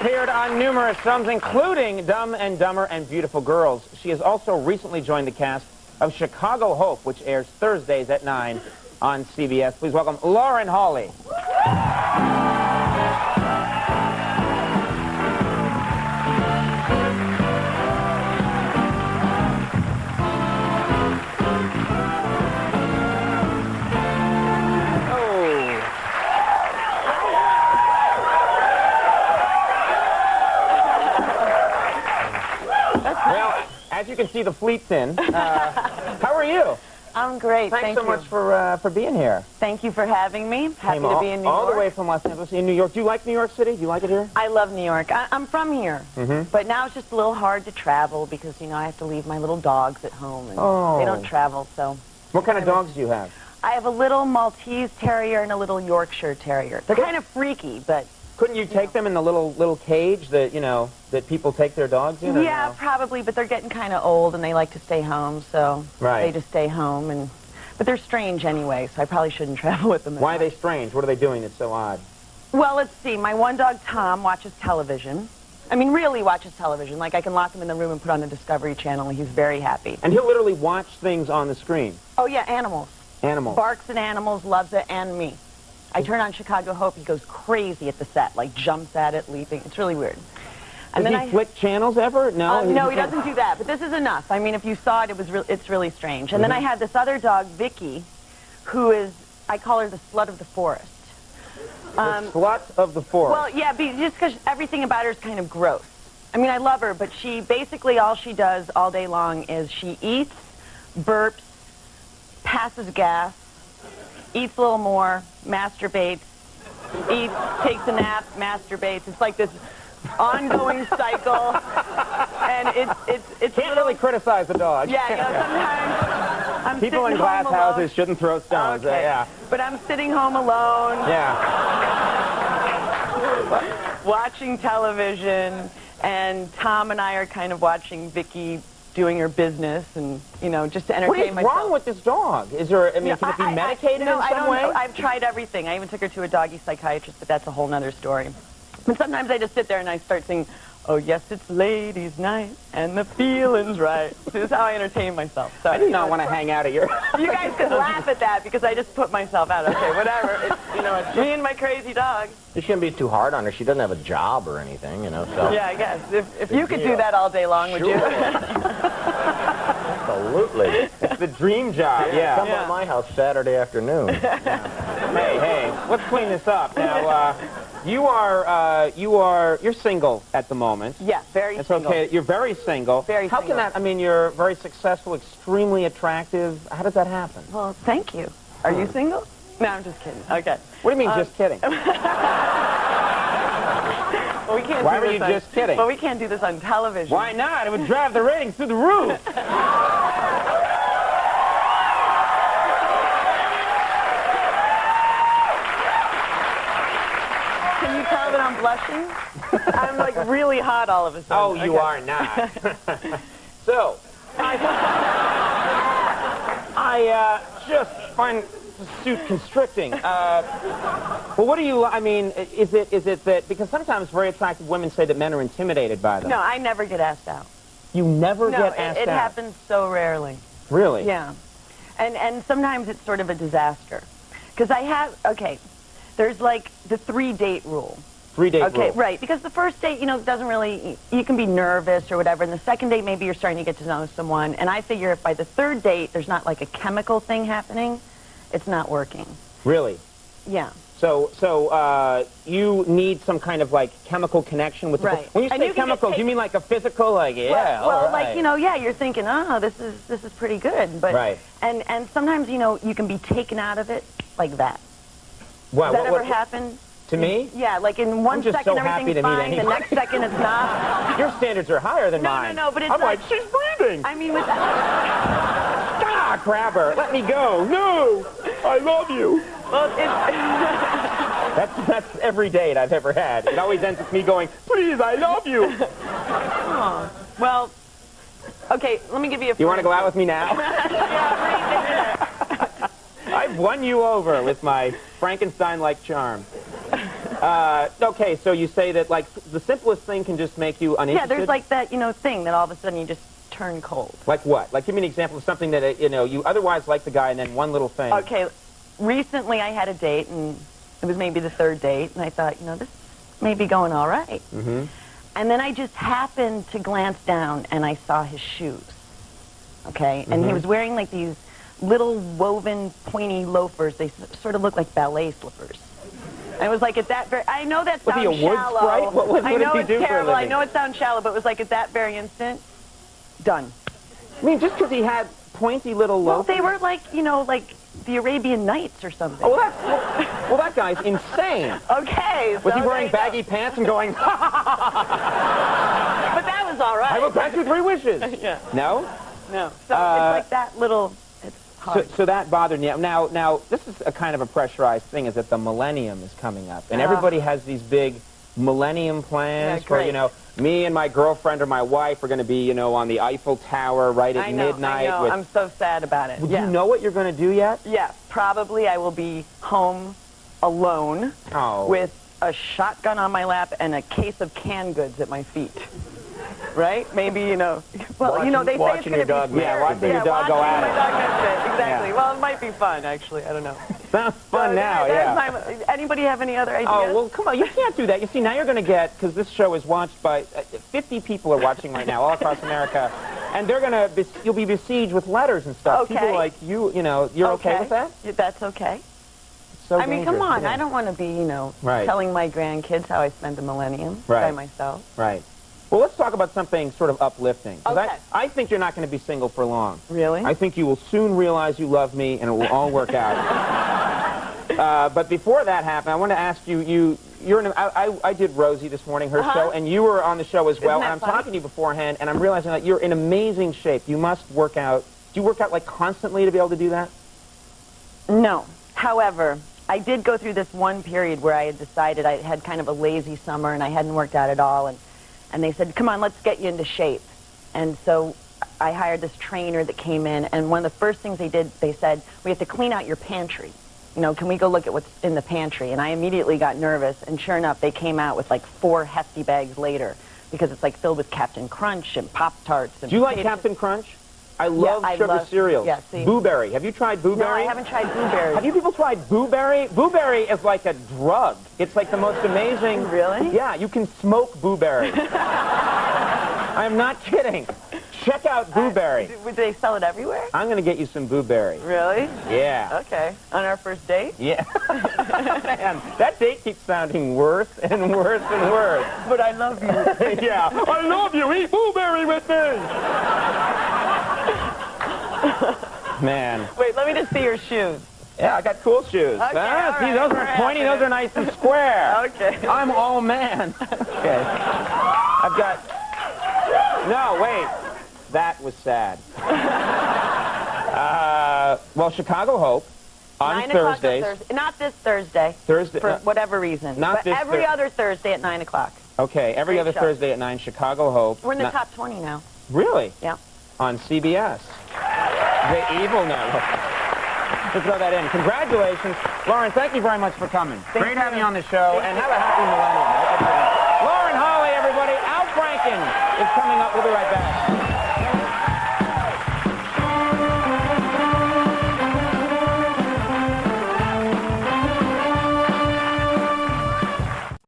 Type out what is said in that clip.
appeared on numerous films, including Dumb and Dumber and Beautiful Girls. She has also recently joined the cast of Chicago Hope, which airs Thursdays at 9 on CBS. Please welcome Lauren Hawley. As you can see, the fleet's in. How are you? I'm great. Thanks so much for being here. Thank you for having me. Happy to be in New York. All the way from Los Angeles in New York. Do you like New York City? Do you like it here? I love New York. I'm from here. But now it's just a little hard to travel because, you know, I have to leave my little dogs at home. And they don't travel, so... What kind of dogs do you have? I have a little Maltese Terrier and a little Yorkshire Terrier. They're kind of freaky, but... Couldn't you take them in the little cage that, you know, that people take their dogs in? Yeah, probably, but they're getting kind of old and they like to stay home, so they just stay home. But they're strange anyway, so I probably shouldn't travel with them. Why are they strange? What are they doing that's so odd? Well, let's see. My one dog, Tom, watches television. I mean, really watches television. Like, I can lock him in the room and put on the Discovery Channel, and he's very happy. And he'll literally watch things on the screen? Oh, yeah, animals. Animals. Barks at animals, loves it, and me. I turn on Chicago Hope, he goes crazy at the set, like jumps at it, leaping. It's really weird. And Does he flick channels ever? No? No, he doesn't do that, but this is enough. I mean, if you saw it, it's really strange. And then I have this other dog, Vicky, who is, I call her the slut of the forest. The slut of the forest? Well, yeah, just because everything about her is kind of gross. I mean, I love her, but she, basically all she does all day long is she eats, burps, passes gas, eats a little more, masturbates, eats, takes a nap, masturbates. It's like this ongoing cycle, and it's can't really criticize the dog. Yeah, you know, sometimes I'm people in glass houses shouldn't throw stones. Okay. Yeah. But I'm sitting home alone. Yeah. Watching television, and Tom and I are kind of watching Vicky doing her business, and, you know, just to entertain myself. What is wrong with this dog? Is there, I mean, can it be medicated in some way? I've tried everything. I even took her to a doggy psychiatrist, but that's a whole nother story. But sometimes I just sit there and I start singing, "Oh, yes, it's ladies' night, and the feeling's right." This is how I entertain myself. So, I do not want to hang out at your... You guys can laugh at that because I just put myself out. Okay, whatever. It's, you know, it's me and my crazy dog. You shouldn't be too hard on her. She doesn't have a job or anything, you know, so... Yeah, I guess. If you could do that all day long, would you? Absolutely. It's the dream job, yeah. Come by my house Saturday afternoon. Hey, let's clean this up. Now, you're single at the moment. Yeah, very single. It's okay. You're very single. Very single. How can that, I mean, you're very successful, extremely attractive. How does that happen? Well, thank you. Are you single? No, I'm just kidding. Okay. What do you mean, just kidding? Well, we can't Why were you just kidding? Well, we can't do this on television. Why not? It would drive the ratings through the roof. Can you tell that I'm blushing? I'm like really hot all of a sudden. Oh, you are not. So, I just find the suit constricting. Well, what do you, I mean, is it that, because sometimes very attractive women say that men are intimidated by them. No, I never get asked out. You never get asked out? No, it happens so rarely. Really? Yeah. And sometimes it's sort of a disaster. Because I have, okay, there's like the 3-date rule. 3-date rule. Okay, right. Because the first date, you know, doesn't really, you can be nervous or whatever. And the second date, maybe you're starting to get to know someone. And I figure if by the 3rd date, there's not like a chemical thing happening, it's not working. Really? Yeah. So you need some kind of like chemical connection with the right. When you say chemicals, you mean like a physical, like well like, you know, yeah, you're thinking, oh, this is pretty good, but right. And sometimes, you know, you can be taken out of it like that. Wow, Does that ever happen? To me? Yeah, like in one second so everything's fine, the next second it's not. Your standards are higher than mine. No, but it's I'm like, she's breathing. I mean, with ah, grab her. Let me go. No, I love you. Well, that's every date I've ever had. It always ends with me going, please, I love you. Oh, well, okay, let me give you a... You want to go out with me now? Yeah, I've won you over with my Frankenstein-like charm. Okay, so you say that, like, the simplest thing can just make you uninterested? Yeah, there's like that, thing that all of a sudden you just turn cold. Like what? Like, give me an example of something that, you otherwise like the guy, and then one little thing. Okay, recently I had a date, and it was maybe the third date, and I thought, this may be going all right. Mm-hmm. And then I just happened to glance down, and I saw his shoes. Okay? And he was wearing, like, these little woven, pointy loafers. They sort of look like ballet slippers. And it was like at that very... I know that sounds shallow. Was he a wood sprite? What I know did he it's do terrible. for a I living? know it sounds shallow, but it was like at that very instant, done. I mean, just because he had pointy little loafers? Well, they were like, like the Arabian Nights or something. Oh, well, that guy's insane. Okay. Was he wearing baggy pants and going, ha, ha, ha, ha, ha. But that was all right. I will grant you 3 wishes. Yeah. No? No. So it's like that little... So that bothered me. Now, this is a kind of a pressurized thing, is that the millennium is coming up. And everybody has these big millennium plans for, me and my girlfriend or my wife are going to be, on the Eiffel Tower right at midnight. I know. I'm so sad about it. Do you know what you're going to do yet? Yeah, probably I will be home alone with a shotgun on my lap and a case of canned goods at my feet. Right? Maybe, well, they say it's going to be dog scary. watching your dog go at it. My dog missed it. Exactly. Yeah. Well, it might be fun, actually. I don't know. Sounds fun now, yeah. Anybody have any other ideas? Oh, well, come on. You can't do that. You see, now you're going to get, because this show is watched by, 50 people are watching right now all across America, and they're going to, you'll be besieged with letters and stuff. Okay. People like you, you're okay with that? That's okay. So I mean, come dangerous, on. I don't want to be, telling my grandkids how I spent the millennium by myself. Right. Well, let's talk about something sort of uplifting. Okay. I think you're not going to be single for long. Really? I think you will soon realize you love me, and it will all work out. But before that happened, I want to ask you, I did Rosie this morning, her show, and you were on the show as well. Isn't that And I'm funny? talking to you beforehand, and I'm realizing that you're in amazing shape. You must work out. Do you work out, like, constantly to be able to do that? No. However, I did go through this one period where I had decided I had kind of a lazy summer, and I hadn't worked out at all, and they said, come on, let's get you into shape. And so I hired this trainer that came in, and one of the first things they did, they said, we have to clean out your pantry. Can we go look at what's in the pantry? And I immediately got nervous, and sure enough, they came out with like 4 hefty bags later, because it's like filled with Captain Crunch and Pop-Tarts. And do you like Captain Crunch? I love sugar cereals. Yeah, see. Blueberry. Have you tried Blueberry? No, I haven't tried Blueberry. Have you people tried Blueberry? Blueberry is like a drug. It's like the most amazing... Really? Yeah, you can smoke Blueberry. I'm not kidding. Check out Blueberry. Would they sell it everywhere? I'm going to get you some Blueberry. Really? Yeah. Okay. On our first date? Yeah. Man, that date keeps sounding worse and worse and worse. But I love you. Yeah. I love you. Eat Blueberry with me. Man. Wait, let me just see your shoes. Yeah, I got cool shoes. Okay, See, right, those aren't pointy, those are nice and square. Okay. I'm all man. Okay. I've got... No, wait. That was sad. Well, Chicago Hope on 9 o'clock Thursdays. on Thursday. Not this Thursday. Thursday. For whatever reason. Not but this every other Thursday at 9 o'clock. Okay, every Great other show. Thursday at 9, Chicago Hope. We're in the top 20 now. Really? Yeah. On CBS. The Evil Network. To throw that in. Congratulations. Lauren, thank you very much for coming. Great having you on the show, and have a happy millennium. Lauren Holly, everybody. Al Franken is coming up. We'll be right back.